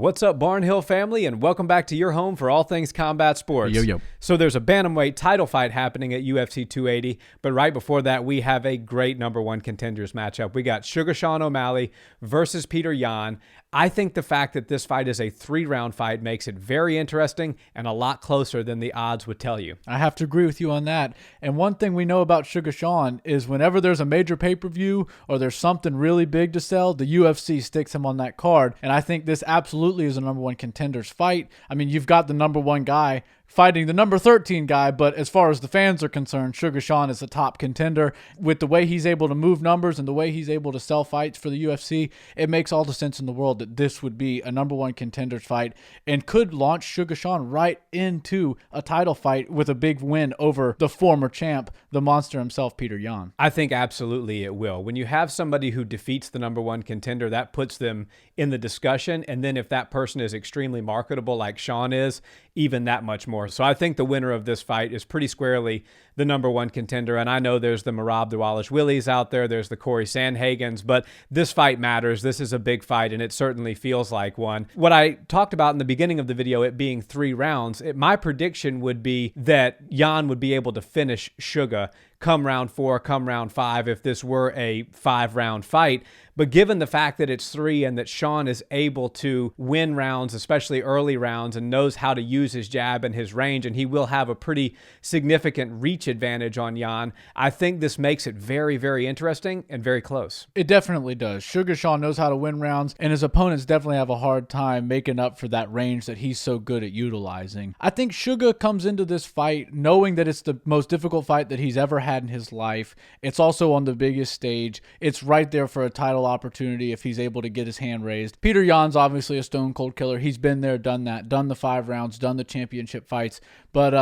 What's up, Barnhill family, and welcome back to your home for all things combat sports. Yo. So there's a bantamweight title fight happening at UFC 280, but right before that, we have a great number one contenders matchup. We got Suga Sean O'Malley versus Petr Yan. I think the fact that this fight is a 3-round fight makes it very interesting and a lot closer than the odds would tell you. I have to agree with you on that. And one thing we know about Suga Sean is whenever there's a major pay-per-view or there's something really big to sell, the UFC sticks him on that card. And I think this absolutely is a number one contenders fight. I mean, you've got the number one guy fighting the number 13 guy, but as far as the fans are concerned, Suga Sean is the top contender. With the way he's able to move numbers and the way he's able to sell fights for the UFC, it makes all the sense in the world that this would be a number one contenders fight and could launch Suga Sean right into a title fight with a big win over the former champ, the monster himself, Petr Yan. I think absolutely it will. When you have somebody who defeats the number one contender, that puts them in the discussion, and then if that person is extremely marketable like Sean is, even that much more. So I think the winner of this fight is pretty squarely the number one contender. And I know there's the Merab Dvalishvilis out there. There's the Corey Sandhagens. But this fight matters. This is a big fight, and it certainly feels like one. What I talked about in the beginning of the video, it being 3 rounds, my prediction would be that Yan would be able to finish Suga come round 4, come round 5, if this were a 5-round fight. But given the fact that it's 3 and that Sean is able to win rounds, especially early rounds, and knows how to use his jab and his range, and he will have a pretty significant reach advantage on Yan, I think this makes it very, very interesting and very close. It definitely does. Suga Sean knows how to win rounds, and his opponents definitely have a hard time making up for that range that he's so good at utilizing. I think Suga comes into this fight knowing that it's the most difficult fight that he's ever had in his life. It's also on the biggest stage. It's right there for a title opportunity if he's able to get his hand raised. Petr Yan's obviously a stone cold killer. He's been there, done that, done the 5 rounds, done the championship fights. But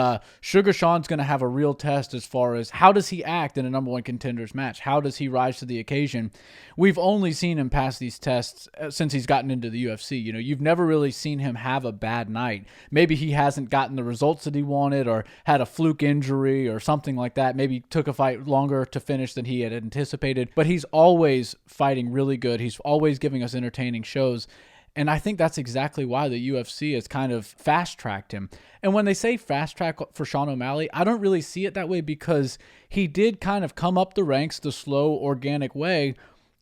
Suga Sean's going to have a real test as far as how does he act in a number one contenders match? How does he rise to the occasion? We've only seen him pass these tests since he's gotten into the UFC. You know, you've never really seen him have a bad night. Maybe he hasn't gotten the results that he wanted or had a fluke injury or something like that. Maybe took a fight longer to finish than he had anticipated. But he's always fighting really good. He's always giving us entertaining shows. And I think that's exactly why the UFC has kind of fast-tracked him. And when they say fast-track for Sean O'Malley, I don't really see it that way because he did kind of come up the ranks the slow, organic way,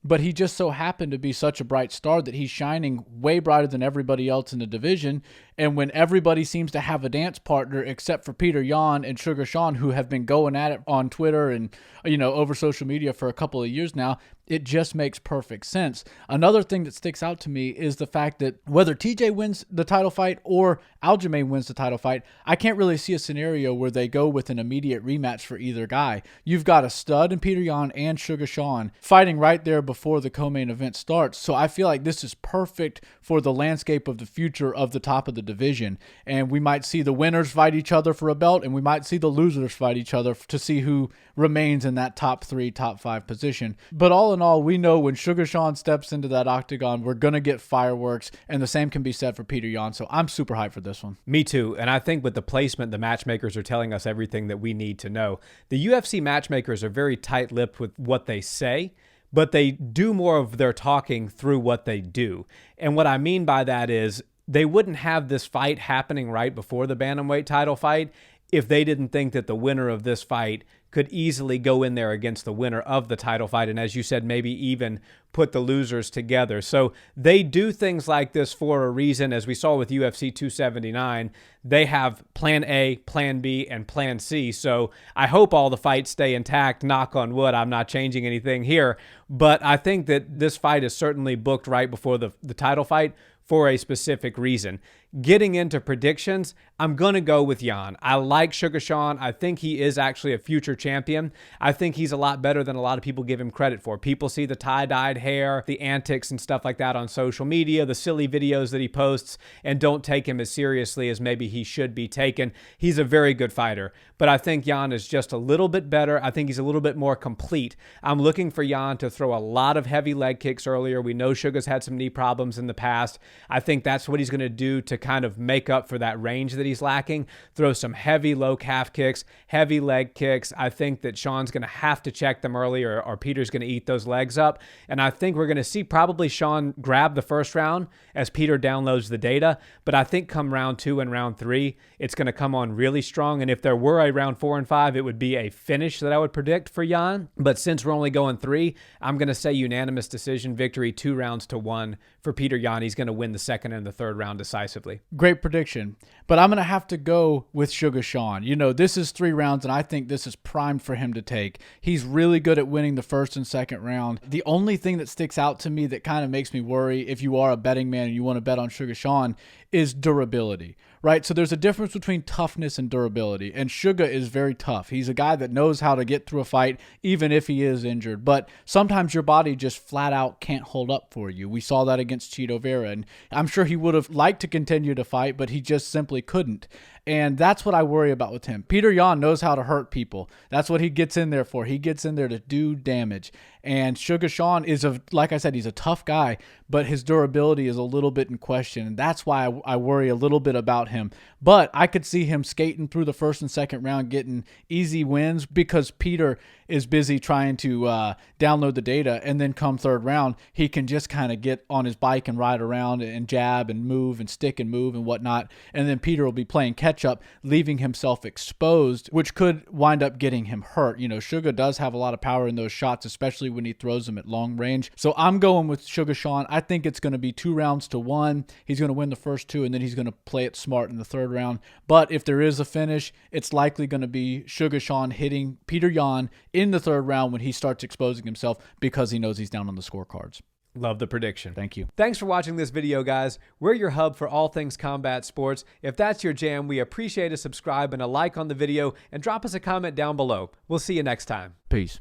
but he just so happened to be such a bright star that he's shining way brighter than everybody else in the division. And when everybody seems to have a dance partner except for Petr Yan and Suga Sean, who have been going at it on Twitter and, over social media for a couple of years now, it just makes perfect sense. Another thing that sticks out to me is the fact that whether TJ wins the title fight or Aljamain wins the title fight, I can't really see a scenario where they go with an immediate rematch for either guy. You've got a stud in Petr Yan and Suga Sean fighting right there before the co-main event starts. So I feel like this is perfect for the landscape of the future of the top of the division. And we might see the winners fight each other for a belt, and we might see the losers fight each other to see who remains in that top 3, top 5 position. But all in all, we know when Suga Sean steps into that octagon, we're going to get fireworks, and the same can be said for Petr Yan. So I'm super hyped for this one. Me too. And I think with the placement, the matchmakers are telling us everything that we need to know. The UFC matchmakers are very tight-lipped with what they say, but they do more of their talking through what they do. And what I mean by that is they wouldn't have this fight happening right before the bantamweight title fight if they didn't think that the winner of this fight could easily go in there against the winner of the title fight. And as you said, maybe even put the losers together. So they do things like this for a reason. As we saw with UFC 279, they have plan A, plan B, and plan C. So I hope all the fights stay intact. Knock on wood. I'm not changing anything here. But I think that this fight is certainly booked right before the title fight for a specific reason. Getting into predictions, I'm going to go with Yan. I like Suga Sean. I think he is actually a future champion. I think he's a lot better than a lot of people give him credit for. People see the tie-dyed hair, the antics and stuff like that on social media, the silly videos that he posts, and don't take him as seriously as maybe he should be taken. He's a very good fighter, but I think Yan is just a little bit better. I think he's a little bit more complete. I'm looking for Yan to throw a lot of heavy leg kicks earlier. We know Suga's had some knee problems in the past. I think that's what he's going to do to to kind of make up for that range that he's lacking. Throw some heavy low calf kicks, heavy leg kicks. I think that Sean's going to have to check them early, or Peter's going to eat those legs up. And I think we're going to see probably Sean grab the first round as Peter downloads the data. But I think come round 2 and round 3, it's going to come on really strong. And if there were a round 4 and 5, it would be a finish that I would predict for Yan. But since we're only going 3, I'm going to say unanimous decision victory, 2-1 for Petr Yan. He's going to win the second and the third round decisively. Great prediction. But I'm going to have to go with Suga Sean. You know, this is 3 rounds, and I think this is primed for him to take. He's really good at winning the first and second round. The only thing that sticks out to me that kind of makes me worry, if you are a betting man and you want to bet on Suga Sean, is durability, right? So there's a difference between toughness and durability, and Suga is very tough. He's a guy that knows how to get through a fight, even if he is injured. But sometimes your body just flat out can't hold up for you. We saw that against Chito Vera, and I'm sure he would have liked to continue to fight, but he just simply couldn't. And that's what I worry about with him. Petr Yan knows how to hurt people. That's what he gets in there for. He gets in there to do damage. And Suga Sean is, like I said, he's a tough guy, but his durability is a little bit in question. And that's why I worry a little bit about him. But I could see him skating through the first and second round, getting easy wins because Peter is busy trying to download the data. And then come third round, he can just kind of get on his bike and ride around and jab and move and stick and move and whatnot. And then Peter will be playing catch up, leaving himself exposed, which could wind up getting him hurt. You know, Suga does have a lot of power in those shots, especially when he throws them at long range. So I'm going with Suga Sean. I think it's going to be 2-1. He's going to win the first 2, and then he's going to play it smart in the third round. But if there is a finish, it's likely going to be Suga Sean hitting Petr Yan in the third round when he starts exposing himself because he knows he's down on the scorecards. Love the prediction. Thank you. Thanks for watching this video, guys. We're your hub for all things combat sports. If that's your jam, we appreciate a subscribe and a like on the video, and drop us a comment down below. We'll see you next time. Peace.